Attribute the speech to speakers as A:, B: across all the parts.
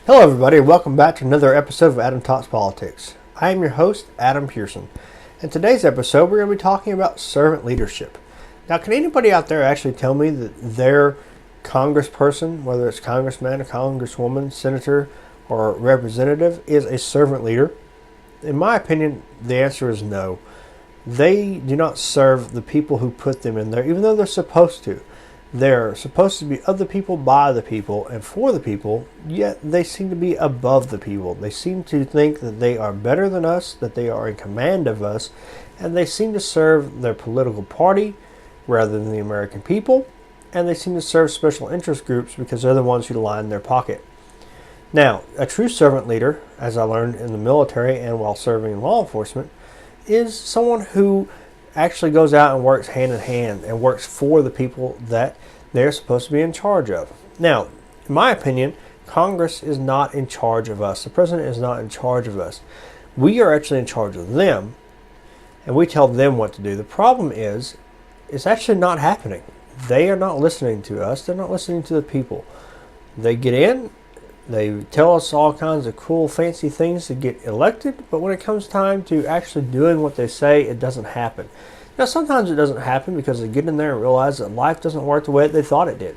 A: Hello everybody and welcome back to another episode of Adam Talks Politics. I am your host, Adam Pearson. In today's episode, we're going to be talking about servant leadership. Now, can anybody out there actually tell me that their congressperson, whether it's congressman, or congresswoman, senator, or representative, is a servant leader? In my opinion, the answer is no. They do not serve the people who put them in there, even though they're supposed to. They're supposed to be of the people, by the people, and for the people, yet they seem to be above the people. They seem to think that they are better than us, that they are in command of us, and they seem to serve their political party rather than the American people, and they seem to serve special interest groups because they're the ones who line their pocket. Now, a true servant leader, as I learned in the military and while serving in law enforcement, is someone who actually goes out and works hand in hand and works for the people that they're supposed to be in charge of. Now, in my opinion, Congress is not in charge of us. The president is not in charge of us. We are actually in charge of them, and we tell them what to do. The problem is, it's actually not happening. They are not listening to us. They're not listening to the people. They get in, they tell us all kinds of cool, fancy things to get elected, but when it comes time to actually doing what they say, it doesn't happen. Now, sometimes it doesn't happen because they get in there and realize that life doesn't work the way that they thought it did.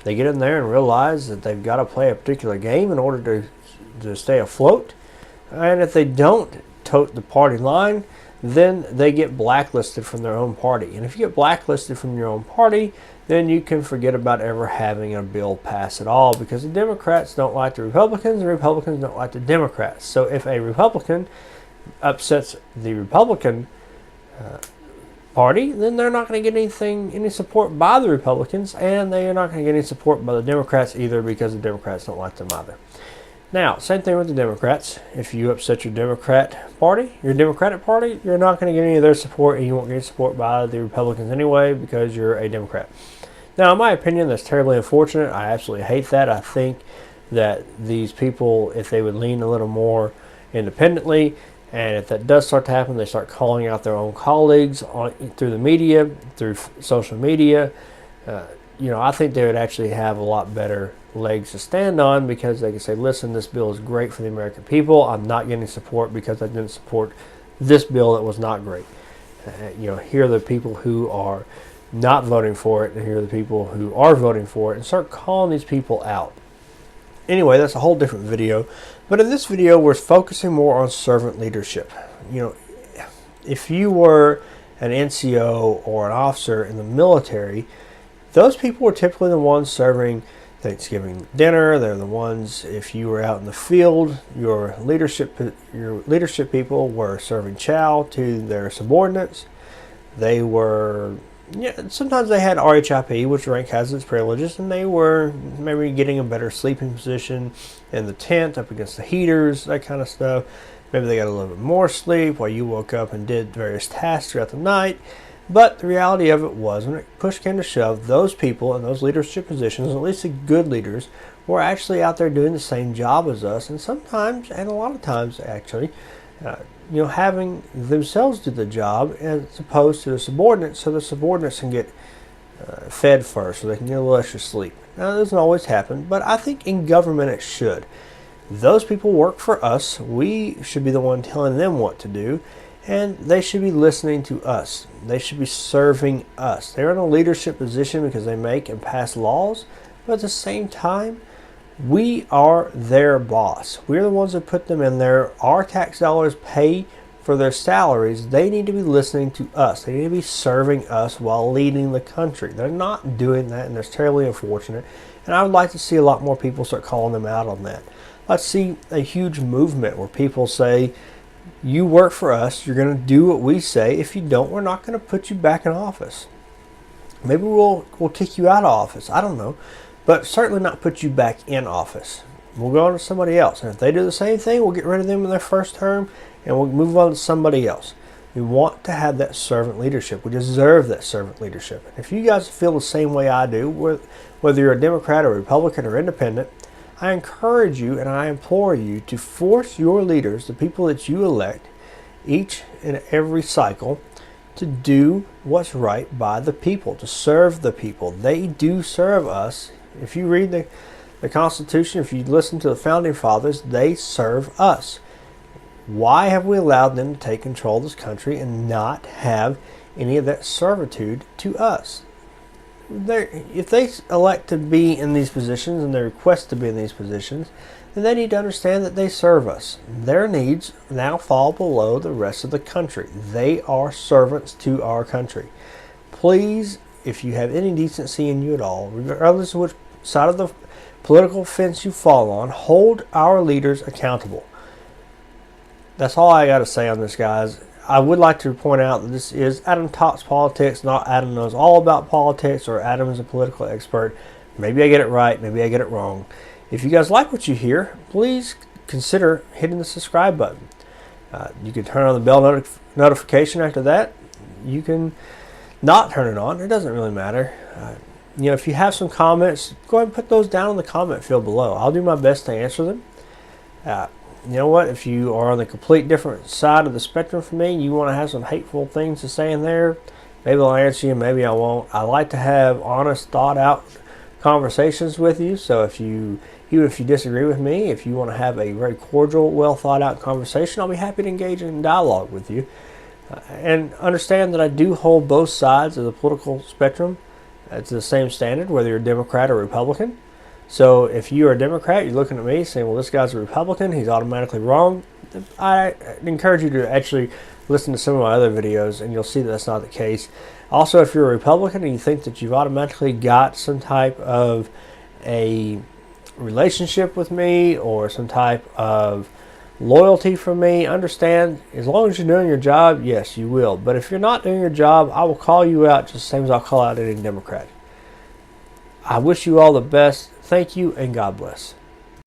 A: They get in there and realize that they've got to play a particular game in order to stay afloat. And if they don't tote the party line, then they get blacklisted from their own party. And if you get blacklisted from your own party, then you can forget about ever having a bill pass at all, because the Democrats don't like the Republicans, and the Republicans don't like the Democrats. So if a Republican upsets the Republican party, then they're not going to get any support by the Republicans, and they are not going to get any support by the Democrats either, because the Democrats don't like them either. Now, same thing with the Democrats. If you upset your Democratic Party, you're not going to get any of their support, and you won't get support by the Republicans anyway because you're a Democrat. Now, in my opinion, that's terribly unfortunate. I absolutely hate that. I think that these people, if they would lean a little more independently, and if that does start to happen, they start calling out their own colleagues through the media, through social media, I think they would actually have a lot better legs to stand on, because they can say, listen, this bill is great for the American people. I'm not getting support because I didn't support this bill that was not great. Here are the people who are not voting for it, and here are the people who are voting for it, and start calling these people out. Anyway, that's a whole different video. But in this video, we're focusing more on servant leadership. If you were an NCO or an officer in the military, those people were typically the ones serving Thanksgiving dinner. They're the ones, if you were out in the field, your leadership people were serving chow to their subordinates. They were, sometimes they had RHIP, which rank has its privileges, and they were maybe getting a better sleeping position in the tent up against the heaters, that kind of stuff. Maybe they got a little bit more sleep while you woke up and did various tasks throughout the night. But the reality of it was, when push came to shove, those people in those leadership positions, at least the good leaders, were actually out there doing the same job as us, and sometimes, and a lot of times actually, having themselves do the job as opposed to the subordinates, so the subordinates can get fed first, so they can get a little extra sleep. Now, that doesn't always happen, but I think in government it should. Those people work for us. We should be the one telling them what to do, and they should be listening to us. They should be serving us. They're in a leadership position because they make and pass laws, but at the same time, we are their boss. We're the ones that put them in there. Our tax dollars pay for their salaries. They need to be listening to us. They need to be serving us while leading the country. They're not doing that, and that's terribly unfortunate. And I would like to see a lot more people start calling them out on that. Let's see a huge movement where people say, you work for us, you're going to do what we say. If you don't, we're not going to put you back in office. Maybe we'll kick you out of office. I don't know. But certainly not put you back in office. We'll go on to somebody else. And if they do the same thing, we'll get rid of them in their first term, and we'll move on to somebody else. We want to have that servant leadership. We deserve that servant leadership. And if you guys feel the same way I do, whether you're a Democrat or Republican or independent, I encourage you and I implore you to force your leaders, the people that you elect, each and every cycle, to do what's right by the people, to serve the people. They do serve us. If you read The Constitution, if you listen to the Founding Fathers, they serve us. Why have we allowed them to take control of this country and not have any of that servitude to us? If they elect to be in these positions and they request to be in these positions, then they need to understand that they serve us. Their needs now fall below the rest of the country. They are servants to our country. Please, if you have any decency in you at all, regardless of which side of the political fence you fall on, hold our leaders accountable. That's all I got to say on this, guys. I would like to point out that this is Adam Talks Politics, not Adam Knows All About Politics or Adam is a political expert. Maybe I get it right, maybe I get it wrong. If you guys like what you hear, please consider hitting the subscribe button. You can turn on the bell notification after that. You can not turn it on. It doesn't really matter. If you have some comments, go ahead and put those down in the comment field below. I'll do my best to answer them. You know what? If you are on the complete different side of the spectrum from me, you want to have some hateful things to say in there, maybe I'll answer you, maybe I won't. I like to have honest, thought-out conversations with you. So even if you disagree with me, if you want to have a very cordial, well thought out conversation, I'll be happy to engage in dialogue with you. And understand that I do hold both sides of the political spectrum to the same standard, whether you're a Democrat or Republican. So if you're a Democrat, you're looking at me saying, well, this guy's a Republican, he's automatically wrong. I encourage you to actually listen to some of my other videos and you'll see that that's not the case. Also, if you're a Republican and you think that you've automatically got some type of a relationship with me or some type of loyalty from me, understand, as long as you're doing your job, yes, you will. But if you're not doing your job, I will call you out just the same as I'll call out any Democrat. I wish you all the best. Thank you and God bless.